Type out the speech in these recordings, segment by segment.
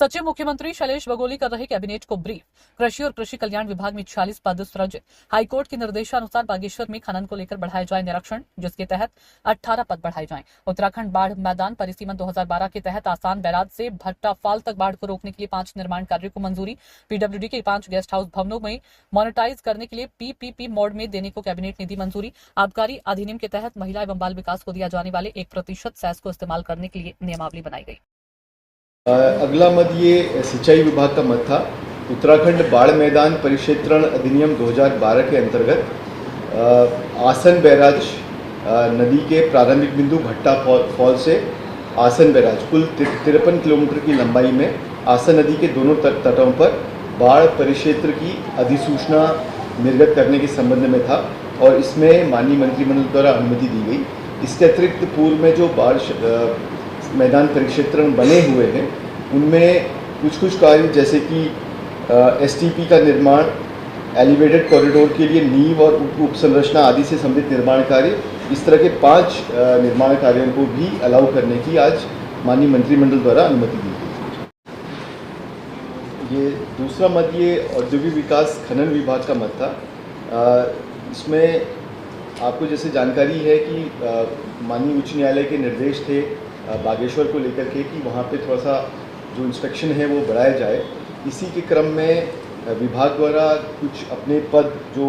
सचिव मुख्यमंत्री शैलेश बगोली कर रहे कैबिनेट को ब्रीफ। कृषि और कृषि कल्याण विभाग में 46 पद सृजित। हाईकोर्ट के निर्देशानुसार बागेश्वर में खनन को लेकर बढ़ाया जाए निरीक्षण, जिसके तहत 18 पद बढ़ाए जाएं। उत्तराखंड बाढ़ मैदान परिसीमन 2012 के तहत आसान बैराज से भट्टा फाल तक बाढ़ को रोकने के लिए 5 निर्माण कार्यों को मंजूरी। पीडब्ल्यूडी के 5 गेस्ट हाउस भवनों में मोनेटाइज करने के लिए पीपीपी मोड में देने को कैबिनेट ने दी मंजूरी। आबकारी अधिनियम के तहत महिला एवं बाल विकास को दिया जाने वाले 1% सेस को इस्तेमाल करने के लिए नियमावली बनाई गई। अगला मत ये सिंचाई विभाग का मत था। उत्तराखंड बाढ़ मैदान परिक्षेत्रण अधिनियम 2012 के अंतर्गत आसन बैराज नदी के प्रारंभिक बिंदु भट्टा फॉल से आसन बैराज कुल 53 किलोमीटर की लंबाई में आसन नदी के दोनों तटों पर बाढ़ परिक्षेत्र की अधिसूचना निर्गत करने के संबंध में था और इसमें माननीय मंत्रिमंडल द्वारा अनुमति दी गई। इसके अतिरिक्त पूर्व में जो बाढ़ मैदान परिक्षेत्रण बने हुए हैं उनमें कुछ कार्य जैसे कि एसटीपी का निर्माण, एलिवेटेड कॉरिडोर के लिए नींव और उप संरचना आदि से संबंधित निर्माण कार्य, इस तरह के 5 निर्माण कार्यों को भी अलाउ करने की आज माननीय मंत्रिमंडल द्वारा अनुमति दी गई। ये दूसरा मत ये औद्योगिक विकास खनन विभाग का मत था। इसमें आपको जैसे जानकारी है कि माननीय उच्च न्यायालय के निर्देश थे बागेश्वर को लेकर के कि वहाँ पे थोड़ा सा जो इंस्पेक्शन है वो बढ़ाया जाए। इसी के क्रम में विभाग द्वारा कुछ अपने पद जो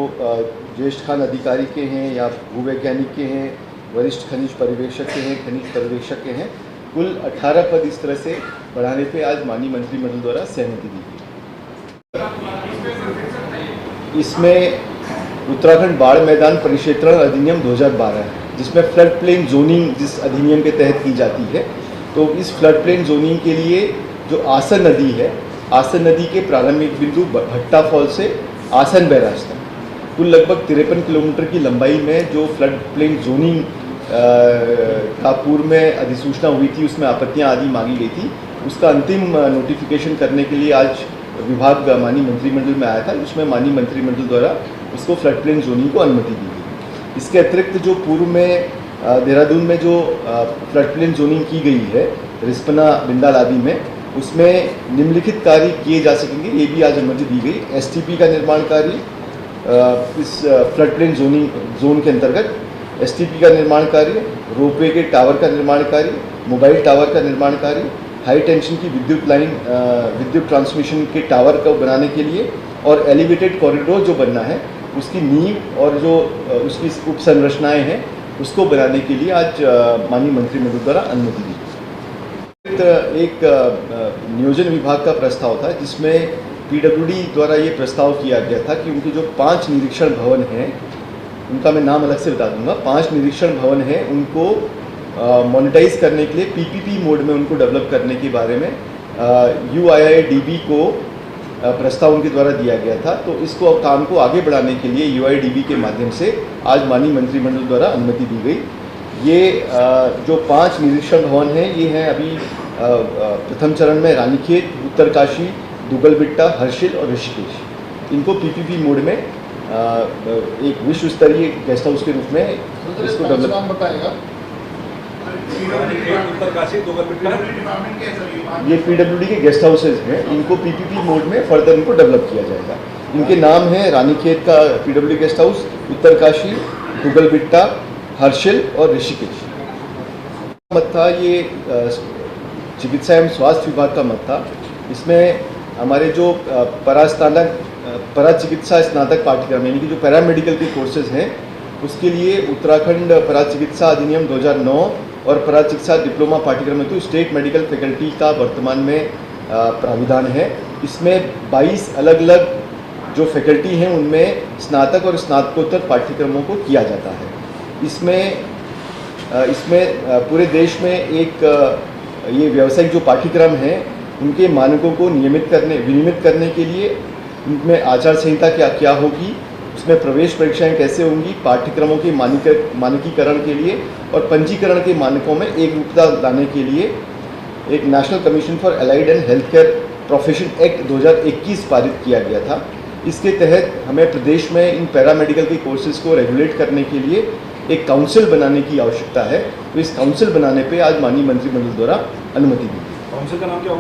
ज्येष्ठ खान अधिकारी के हैं या भूवैज्ञानिक के हैं, वरिष्ठ खनिज पर्यवेक्षक के हैं, खनिज पर्यवेक्षक के हैं, कुल 18 पद इस तरह से बढ़ाने पे आज माननीय मंत्रिमंडल द्वारा सहमति दी गई। इसमें उत्तराखंड बाढ़ मैदान परिक्षेत्रण अधिनियम 2012 है, जिसमें फ्लड प्लेन जोनिंग जिस अधिनियम के तहत की जाती है। तो इस फ्लड प्लेन जोनिंग के लिए जो आसन नदी है, आसन नदी के प्रारंभिक बिंदु भट्टा फॉल से आसन बैराज तक कुल लगभग 53 किलोमीटर की लंबाई में जो फ्लड प्लेन जोनिंग का पूर्व में अधिसूचना हुई थी, उसमें आपत्तियां आदि मांगी गई थी, उसका अंतिम नोटिफिकेशन करने के लिए आज विभाग माननीय मंत्रिमंडल में आया था। उसमें माननीय मंत्रिमंडल द्वारा उसको फ्लड प्लेन जोनिंग को अनुमति दी गई। इसके अतिरिक्त जो पूर्व में देहरादून में जो फ्लड प्लेन जोनिंग की गई है रिस्पना बिंदाल आदि में, उसमें निम्नलिखित कार्य किए जा सकेंगे, ये भी आज अनुमति दी गई। एसटीपी का निर्माण कार्य इस फ्लड प्लेन जोन के अंतर्गत, एसटीपी का निर्माण कार्य, रोपवे के टावर का निर्माण कार्य, मोबाइल टावर का निर्माण कार्य, हाई टेंशन की विद्युत लाइन विद्युत ट्रांसमिशन के टावर को बनाने के लिए और एलिवेटेड कॉरिडोर जो बनना है उसकी नींव और जो उसकी उप संरचनाएँ हैं उसको बनाने के लिए आज माननीय मंत्रिमंडल द्वारा अनुमति दी। एक नियोजन विभाग का प्रस्ताव था जिसमें पीडब्ल्यूडी द्वारा ये प्रस्ताव किया गया था कि उनके जो 5 निरीक्षण भवन हैं, उनका मैं नाम अलग से बता दूंगा, 5 निरीक्षण भवन हैं, उनको मोनेटाइज करने के लिए पीपीपी मोड में उनको डेवलप करने के बारे में यूआईआईडीबी को प्रस्ताव उनके द्वारा दिया गया था। तो इसको काम को आगे बढ़ाने के लिए यूआईडीबी के माध्यम से आज माननीय मंत्रिमंडल द्वारा अनुमति दी गई। ये जो 5 निरीक्षण भवन हैं ये हैं अभी प्रथम चरण में रानीखेत, उत्तरकाशी, दुगलबिट्टा, हर्षिल और ऋषिकेश। इनको पीपीपी मोड में एक विश्व स्तरीय गेस्ट हाउस के रूप में इसको डेवलप बताएगा। ये पीडब्ल्यूडी के गेस्ट हाउसेज हैं, इनको पीपीपी मोड में फर्दर इनको डेवलप किया जाएगा। इनके नाम हैं रानीखेत का PWD guest house, Uttarkashi, Dugalbitta, Harshil और ऋषिकेश। मत था ये चिकित्सा एवं स्वास्थ्य विभाग का मत था। इसमें हमारे जो परा चिकित्सा स्नातक पाठ्यक्रम यानी कि जो पैरामेडिकल के कोर्सेज हैं उसके लिए उत्तराखंड परा चिकित्सा अधिनियम 2009 और परा चिकित्सा डिप्लोमा पाठ्यक्रम में तो स्टेट मेडिकल फैकल्टी का वर्तमान में प्राविधान है। इसमें 22 अलग अलग जो फैकल्टी हैं उनमें स्नातक और स्नातकोत्तर पाठ्यक्रमों को किया जाता है। इसमें पूरे देश में एक ये व्यावसायिक जो पाठ्यक्रम हैं उनके मानकों को विनियमित करने के लिए उनमें आचार संहिता क्या होगी, उसमें प्रवेश परीक्षाएं कैसे होंगी, पाठ्यक्रमों के मानकीकरण के लिए और पंजीकरण के मानकों में एक रूपता लाने के लिए एक national commission for allied and health care profession act 2021 पारित किया गया था। इसके तहत हमें प्रदेश में इन पैरामेडिकल के कोर्सेज को रेगुलेट करने के लिए एक काउंसिल बनाने की आवश्यकता है। तो इस काउंसिल बनाने पे आज माननीय मंत्रिमंडल द्वारा अनुमति दी। काउंसिल का नाम क्या होगा?